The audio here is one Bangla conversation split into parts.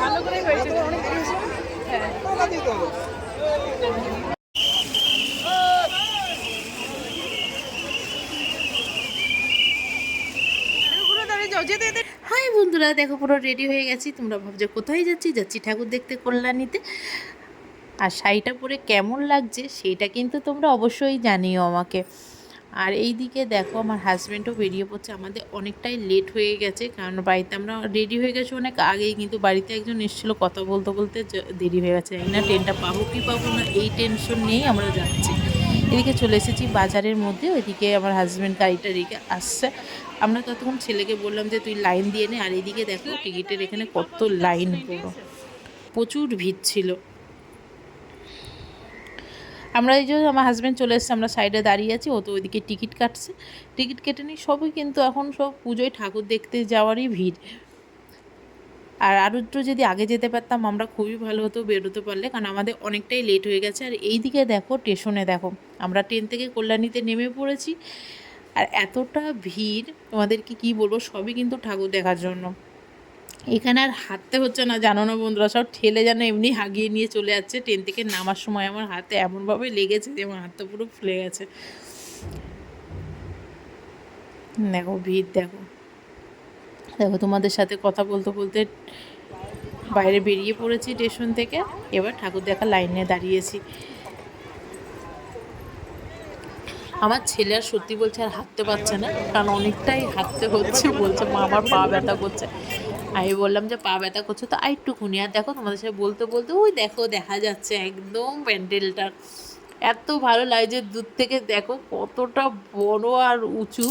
ভালো করেই হয়েছে। হ্যাঁ। হাই বন্ধুরা, দেখো পুরো রেডি হয়ে গেছি। তোমরা ভাবছো কোথায় যাচ্ছি? যাচ্ছি ঠাকুর দেখতে কল্যাণীতে। আর শাড়িটা পরে কেমন লাগছে সেটা কিন্তু তোমরা অবশ্যই জানিও আমাকে। আর এই দিকে দেখো আমার হাজব্যান্ডও বেরিয়ে পড়ছে। আমাদের অনেকটাই লেট হয়ে গেছে, কারণ বাড়িতে আমরা রেডি হয়ে গেছি অনেক আগেই, কিন্তু বাড়িতে একজন এসেছিলো, কথা বলতে বলতে দেরি হয়ে গেছে। এই না ট্রেনটা পাবো কি পাবো না এই টেনশন নিয়েই আমরা যাচ্ছি। এদিকে চলে এসেছি বাজারের মধ্যে, ওইদিকে আমার হাজব্যান্ড গাড়িটা রেখে আসছে। আমরা ততক্ষণ ছেলেকে বললাম যে তুই লাইন দিয়ে নে। আর এইদিকে দেখো টিকিটের এখানে কত লাইন, পুরো প্রচুর ভিড় ছিল। আমরা এই যে আমার হাজব্যান্ড চলে এসেছে, আমরা সাইডে দাঁড়িয়ে আছি, ও তো ওইদিকে টিকিট কাটছে। টিকিট কেটে নিই সবই, কিন্তু এখন সব পুজোয় ঠাকুর দেখতে যাওয়ারই ভিড়। আর আরও একটু যদি আগে যেতে পারতাম আমরা খুবই ভালো হতো বেরোতে পারলে, কারণ আমাদের অনেকটাই লেট হয়ে গেছে। আর এই দিকে দেখো স্টেশনে দেখো, আমরা ট্রেন থেকে কল্যাণীতে নেমে পড়েছি। আর এতটা ভিড় তোমাদেরকে কি বলবো, সবই কিন্তু ঠাকুর দেখার জন্য। এখানে আর হাঁটতে হচ্ছে না, জানো না বন্ধুরা, সব ঠেলে যেন এমনি হাগিয়ে নিয়ে চলে যাচ্ছে। ট্রেন থেকে নামার সময় আমার হাতে এমনভাবে লেগেছে যে আমার হাতটা পুরো ফুলে গেছে। দেখো ভিড়, দেখো দেখো তোমাদের সাথে কথা বলতে বলতে বাইরে বেরিয়ে পড়েছি স্টেশন থেকে। এবার ঠাকুর দেখার লাইনে দাঁড়িয়েছি। আমার ছেলে আর সত্যি বলছে আর হাঁটতে পারছে না, কারণ অনেকটাই হাঁটতে হচ্ছে। বলছে মা আমার পা ব্যথা করছে। আমি বললাম যে পা ব্যথা করছে তো আর একটুখানি। আর দেখো তোমাদের সাথে বলতে বলতে ওই দেখো দেখা যাচ্ছে একদম প্যান্ডেলটা। এত ভালো লাগছে দূর থেকে, দেখো কতটা বড় আর উঁচু,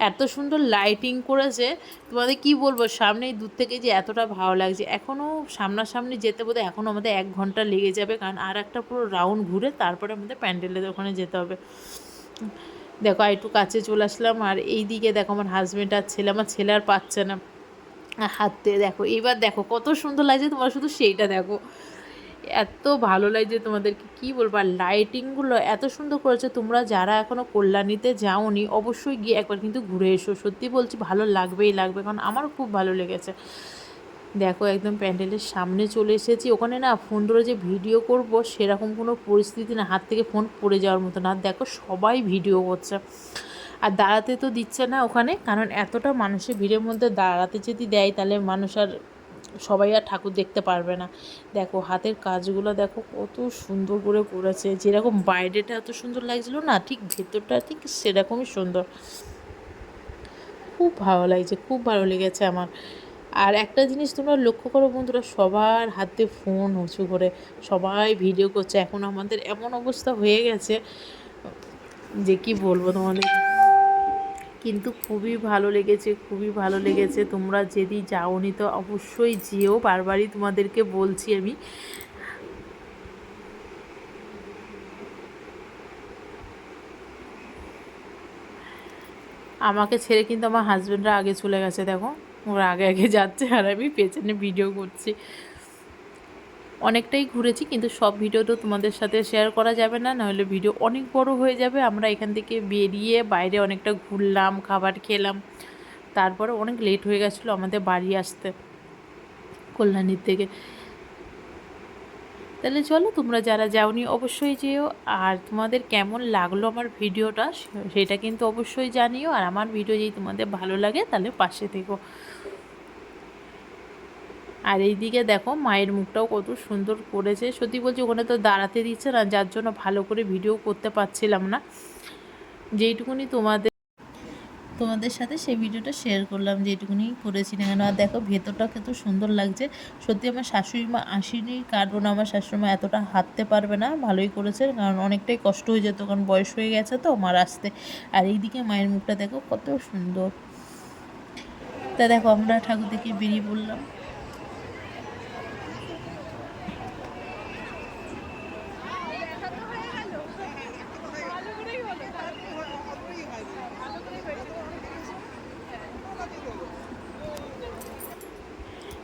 এত সুন্দর লাইটিং করেছে। তোমাদের কি বলবো, সামনেই দূর থেকে যে এতটা ভালো লাগছে। এখনও সামনাসামনি যেতে বোধ হয় এখনও আমাদের 1 ঘন্টা লেগে যাবে, কারণ আর একটা পুরো রাউন্ড ঘুরে তারপরে আমাদের প্যান্ডেলের ওখানে যেতে হবে। দেখো একটু কাছে চলে আসলাম। আর এই দিকে দেখো আমার হাজব্যান্ড আর ছেলে, আমার ছেলে আর পাচ্ছে না হাঁটতে। দেখো এবার দেখো কত সুন্দর লাগছে, তোমরা শুধু সেইটা দেখো। এত ভালো লাগছে তোমাদেরকে কি বলবো। আর লাইটিংগুলো এত সুন্দর করেছে। তোমরা যারা এখনও কল্যাণীতে যাওনি অবশ্যই গিয়ে একবার কিন্তু ঘুরে এসো। সত্যি বলছি ভালো লাগবেই লাগবে, কারণ আমারও খুব ভালো লেগেছে। দেখো একদম প্যান্ডেলের সামনে চলে এসেছি। ওখানে না ফোন ধরে যে ভিডিও করব সেরকম কোনো পরিস্থিতি না, হাত থেকে ফোন পড়ে যাওয়ার মতো না। দেখো সবাই ভিডিও করছে। আর দাঁড়াতে তো দিচ্ছে না ওখানে, কারণ এতটা মানুষের ভিড়ের মধ্যে দাঁড়াতে যদি দেয় তাহলে মানুষ আর সবাই আর ঠাকুর দেখতে পারবে না। দেখো হাতের কাজগুলো দেখো কত সুন্দর করে করেছে। যেরকম বাইরেটা এত সুন্দর লাগছিলো না, ঠিক ভেতরটা ঠিক সেরকমই সুন্দর। খুব ভালো লাগছে, খুব ভালো লেগেছে আমার। আর একটা জিনিস তোমরা লক্ষ্য করো বন্ধুরা, সবার হাতে ফোন উঁচু করে সবাই ভিডিও করছে। এখন আমাদের এমন অবস্থা হয়ে গেছে যে কি বলবো তোমাদের, কিন্তু খুবই ভালো লেগেছে, খুবই ভালো লেগেছে। তোমরা যদি যাওনি তো অবশ্যই যেও, বারবারই তোমাদেরকে বলছি আমি। আমাকে ছেড়ে কিন্তু আমার হাজব্যান্ডরা আগে চলে গেছে, দেখো ওরা আগে আগে যাচ্ছে আর আমি পেছনে ভিডিও করছি। অনেকটাই ঘুরেছি, কিন্তু সব ভিডিও তো তোমাদের সাথে শেয়ার করা যাবে না, নাহলে ভিডিও অনেক বড় হয়ে যাবে। আমরা এখান থেকে বেরিয়ে বাইরে অনেকটা ঘুরলাম, খাবার খেলাম, তারপরে অনেক লেট হয়ে গেছিলো আমাদের বাড়ি আসতে কল্যাণীর থেকে। তাহলে চলো তোমরা যারা যাওনি অবশ্যই যেও। আর তোমাদের কেমন লাগলো আমার ভিডিওটা সেটা কিন্তু অবশ্যই জানিও। আর আমার ভিডিও যদি তোমাদের ভালো লাগে তাহলে পাশে থেকো। আর এইদিকে দেখো মায়ের মুখটাও কত সুন্দর করেছে। সত্যি বলছি ওখানে তো দাঁড়াতে দিচ্ছে না, যার জন্য ভালো করে ভিডিও করতে পারছিলাম না। যেইটুকুনি তোমাদের সাথে সেই ভিডিওটা শেয়ার করলাম, যেটুকুনি করেছি না কেন। আর দেখো ভেতরটা কত সুন্দর লাগছে। সত্যি আমার শাশুড়ি মা আসেনি, কারণ আমার শাশুড়ি মা এতটা হাঁটতে পারবে না। ভালোই করেছে, কারণ অনেকটাই কষ্ট হয়ে যেত, কারণ বয়স হয়ে গেছে তো মার আসতে। আর এইদিকে মায়ের মুখটা দেখো কত সুন্দর। তা দেখো আমরা ঠাকুর দেখে বেরিয়ে পড়লাম।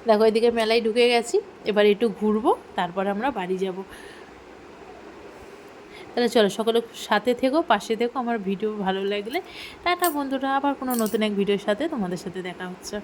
দেখো এদিকে মেলায় ঢুকে গেছি, এবার একটু ঘুরবো, তারপর আমরা বাড়ি যাব। তাহলে চলো সকলে সাথে থেকো, পাশে থেকো। আমার ভিডিও ভালো লাগলে টাটা বন্ধুরা, আবার কোনো নতুন এক ভিডিওর সাথে তোমাদের সাথে দেখা হচ্ছে।